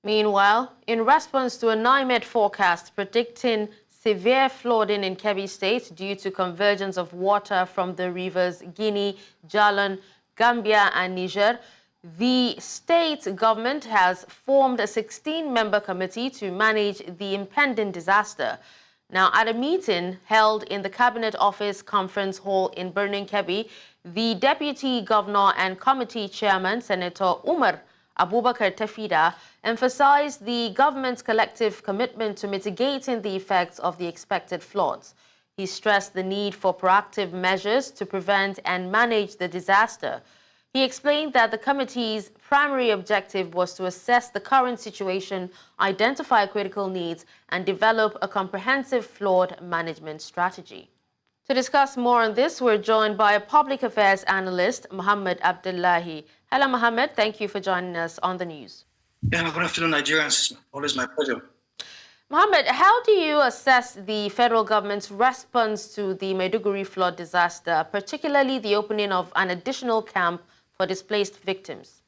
Meanwhile, in response to a NIMET forecast predicting severe flooding in Kebbi State due to convergence of water from the rivers Guinea, Jalan, Gambia and Niger, the state government has formed a 16-member committee to manage the impending disaster. Now, at a meeting held in the Cabinet Office Conference Hall in Birnin Kebbi, the Deputy Governor and Committee Chairman, Senator Umar Abubakar Tafida, emphasized the government's collective commitment to mitigating the effects of the expected floods. He stressed the need for proactive measures to prevent and manage the disaster. He explained that the committee's primary objective was to assess the current situation, identify critical needs, and develop a comprehensive flood management strategy. To discuss more on this, we're joined by Public Affairs Analyst Mohammed Abdullahi. Hello, Mohammed. Thank you for joining us on the news. Yeah, good afternoon, Nigerians. Always my pleasure. Mohammed, how do you assess the federal government's response to the Maiduguri flood disaster, particularly the opening of an additional camp for displaced victims?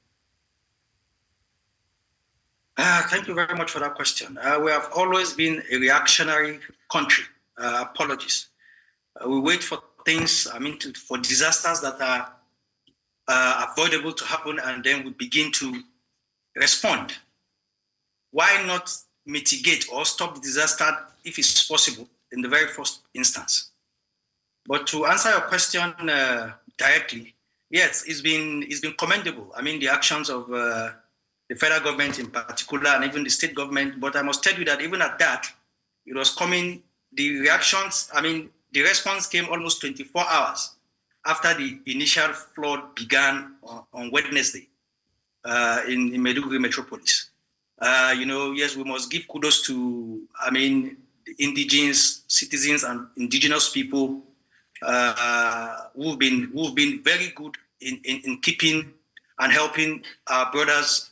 Thank you very much for that question. We have always been a reactionary country. Apologies. We wait for things, for disasters that are avoidable to happen, and then we begin to respond. Why not mitigate or stop the disaster if it's possible in the very first instance? But to answer your question directly, yes, it's been commendable. The actions of the federal government in particular, and even the state government. But I must tell you that even at that, it was coming. The reactions, the response came almost 24 hours after the initial flood began on Wednesday in Maiduguri metropolis. Yes, we must give kudos to, the indigenous citizens and indigenous people who've been very good in keeping and helping our brothers,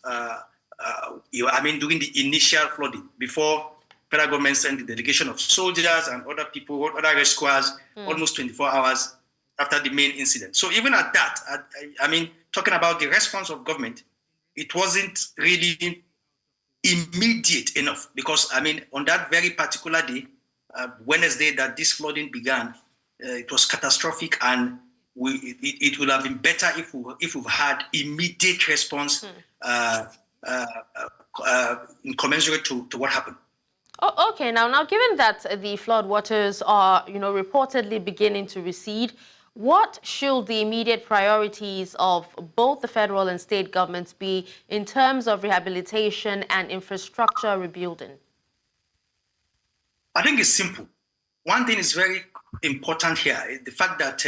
during the initial flooding, before federal government sent the delegation of soldiers and other people, other rescuers, almost 24 hours after the main incident. So even at that, talking about the response of government, it wasn't really immediate enough, because on that very particular day, Wednesday, that this flooding began, it was catastrophic, and it would have been better if we've had immediate response in commensurate to what happened. Oh, okay, now given that the flood waters are, reportedly beginning to recede, what should the immediate priorities of both the federal and state governments be in terms of rehabilitation and infrastructure rebuilding? I think it's simple. One thing is very important here, is the fact that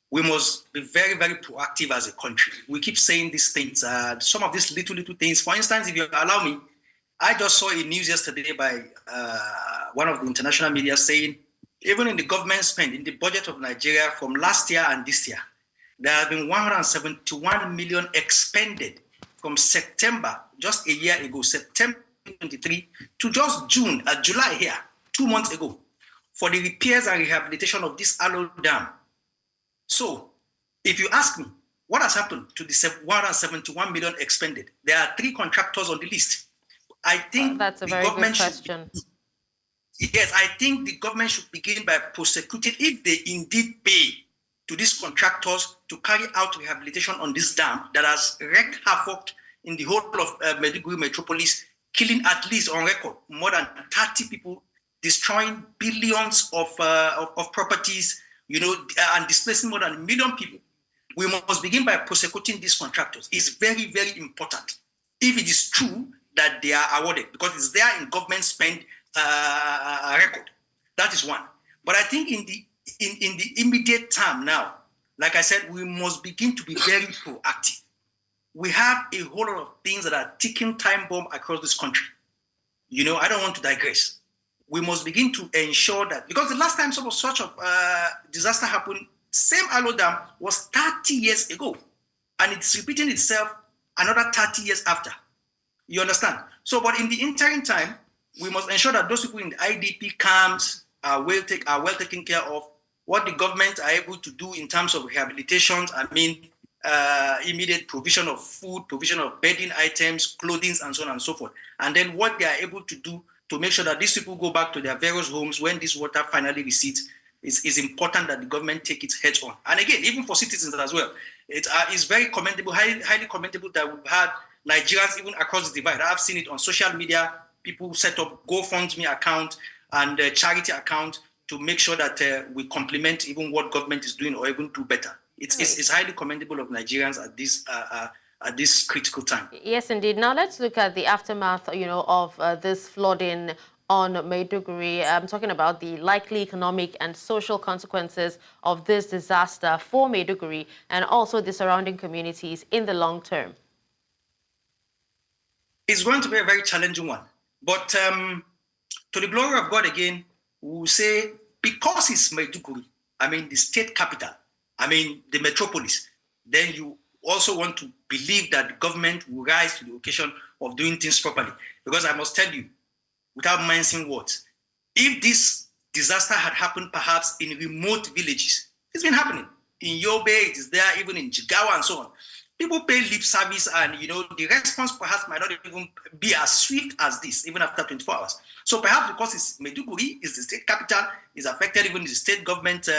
we must be very, very proactive as a country. We keep saying these things, some of these little things. For instance, if you allow me, I just saw a news yesterday by one of the international media saying, even in the government spend, in the budget of Nigeria from last year and this year, there have been 171 million expended from September, just a year ago, September 2023, to just July here, 2 months ago, for the repairs and rehabilitation of this Alo Dam. So, if you ask me, what has happened to the 171 million expended? There are 3 contractors on the list. I think that's a very good question. Yes, I think the government should begin by prosecuting, if they indeed pay to these contractors to carry out rehabilitation on this dam that has wreaked havoc in the whole of Maiduguri metropolis, killing at least on record more than 30 people, destroying billions of properties, and displacing more than 1 million people. We must begin by prosecuting these contractors. It's very, very important. If it is true that they are awarded, because it's there in government spend record. That is one. But I think in the immediate term now, like I said, we must begin to be very proactive. We have a whole lot of things that are ticking time bomb across this country. I don't want to digress. We must begin to ensure that, because the last time such a disaster happened, same Alo Dam, was 30 years ago, and it's repeating itself another 30 years after. You understand? So, but in the interim time, we must ensure that those people in the IDP camps are well taken care of. What the government are able to do in terms of rehabilitations, immediate provision of food, provision of bedding items, clothing, and so on and so forth. And then what they are able to do to make sure that these people go back to their various homes when this water finally recedes is important that the government take its heads on. And again, even for citizens as well, it is very commendable, highly commendable that we've had Nigerians even across the divide. I've seen it on social media. People set up GoFundMe account and charity account to make sure that we complement even what government is doing or even do better. It's highly commendable of Nigerians at this critical time. Yes, indeed. Now let's look at the aftermath, of this flooding on Maiduguri. I'm talking about the likely economic and social consequences of this disaster for Maiduguri and also the surrounding communities in the long term. It's going to be a very challenging one. But to the glory of God again, we will say, because it's Maiduguri, the state capital, the metropolis, then you also want to believe that the government will rise to the occasion of doing things properly. Because I must tell you, without mincing words, if this disaster had happened perhaps in remote villages, it's been happening. In Yobe, it is there, even in Jigawa and so on. People pay lip service and, the response perhaps might not even be as swift as this, even after 24 hours. So perhaps because it's Maiduguri, is the state capital, is affected even the state government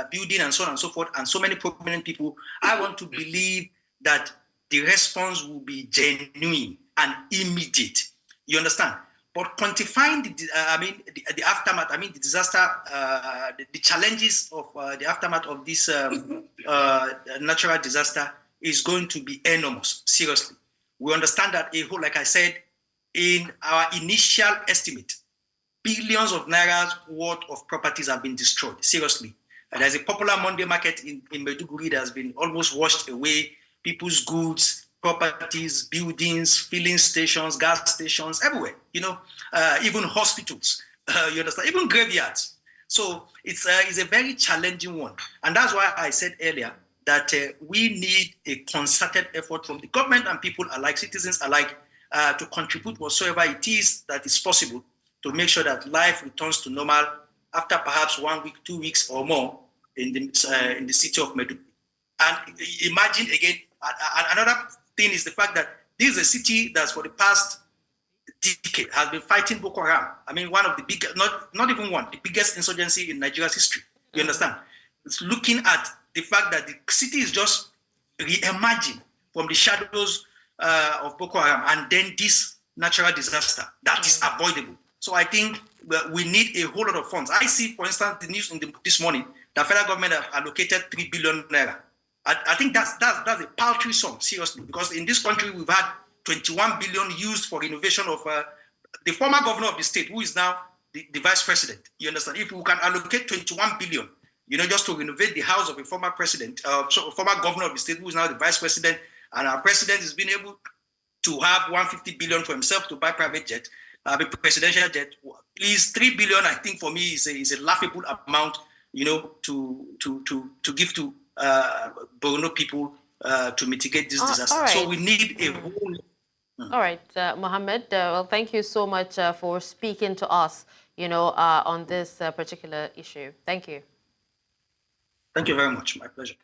building and so on and so forth, and so many prominent people, I want to believe that the response will be genuine and immediate. You understand? But quantifying the aftermath, the disaster, the challenges of the aftermath of this natural disaster is going to be enormous, seriously. We understand that like I said, in our initial estimate, billions of naira's worth of properties have been destroyed, seriously. There's a popular Monday market in Maiduguri that has been almost washed away, people's goods, properties, buildings, filling stations, gas stations, everywhere, even hospitals, you understand, even graveyards. So it's a very challenging one. And that's why I said earlier that we need a concerted effort from the government and people alike, citizens alike, to contribute whatsoever it is that is possible to make sure that life returns to normal after perhaps 1 week, 2 weeks or more in the city of Maiduguri. And imagine again, another thing is the fact that this is a city that's for the past decade has been fighting Boko Haram. One of the biggest, not even one, the biggest insurgency in Nigeria's history. You understand? It's looking at the fact that the city is just re-emerging from the shadows of Boko Haram, and then this natural disaster that is avoidable. So I think we need a whole lot of funds. I see, for instance, the news this morning, the federal government have allocated 3 billion naira. I think that's a paltry sum, seriously, because in this country we've had 21 billion used for renovation of the former governor of the state, who is now the vice president. You understand? If we can allocate 21 billion, just to renovate the house of a former president, former governor of the state, who is now the vice president, and our president has been able to have 150 billion for himself to buy private jet, a presidential jet. Please, 3 billion, I think for me is a laughable amount, to give to Borno people to mitigate this disaster. Right. So we need a whole. All right, Mohammed. Well, thank you so much for speaking to us, on this particular issue. Thank you. Thank you very much. My pleasure.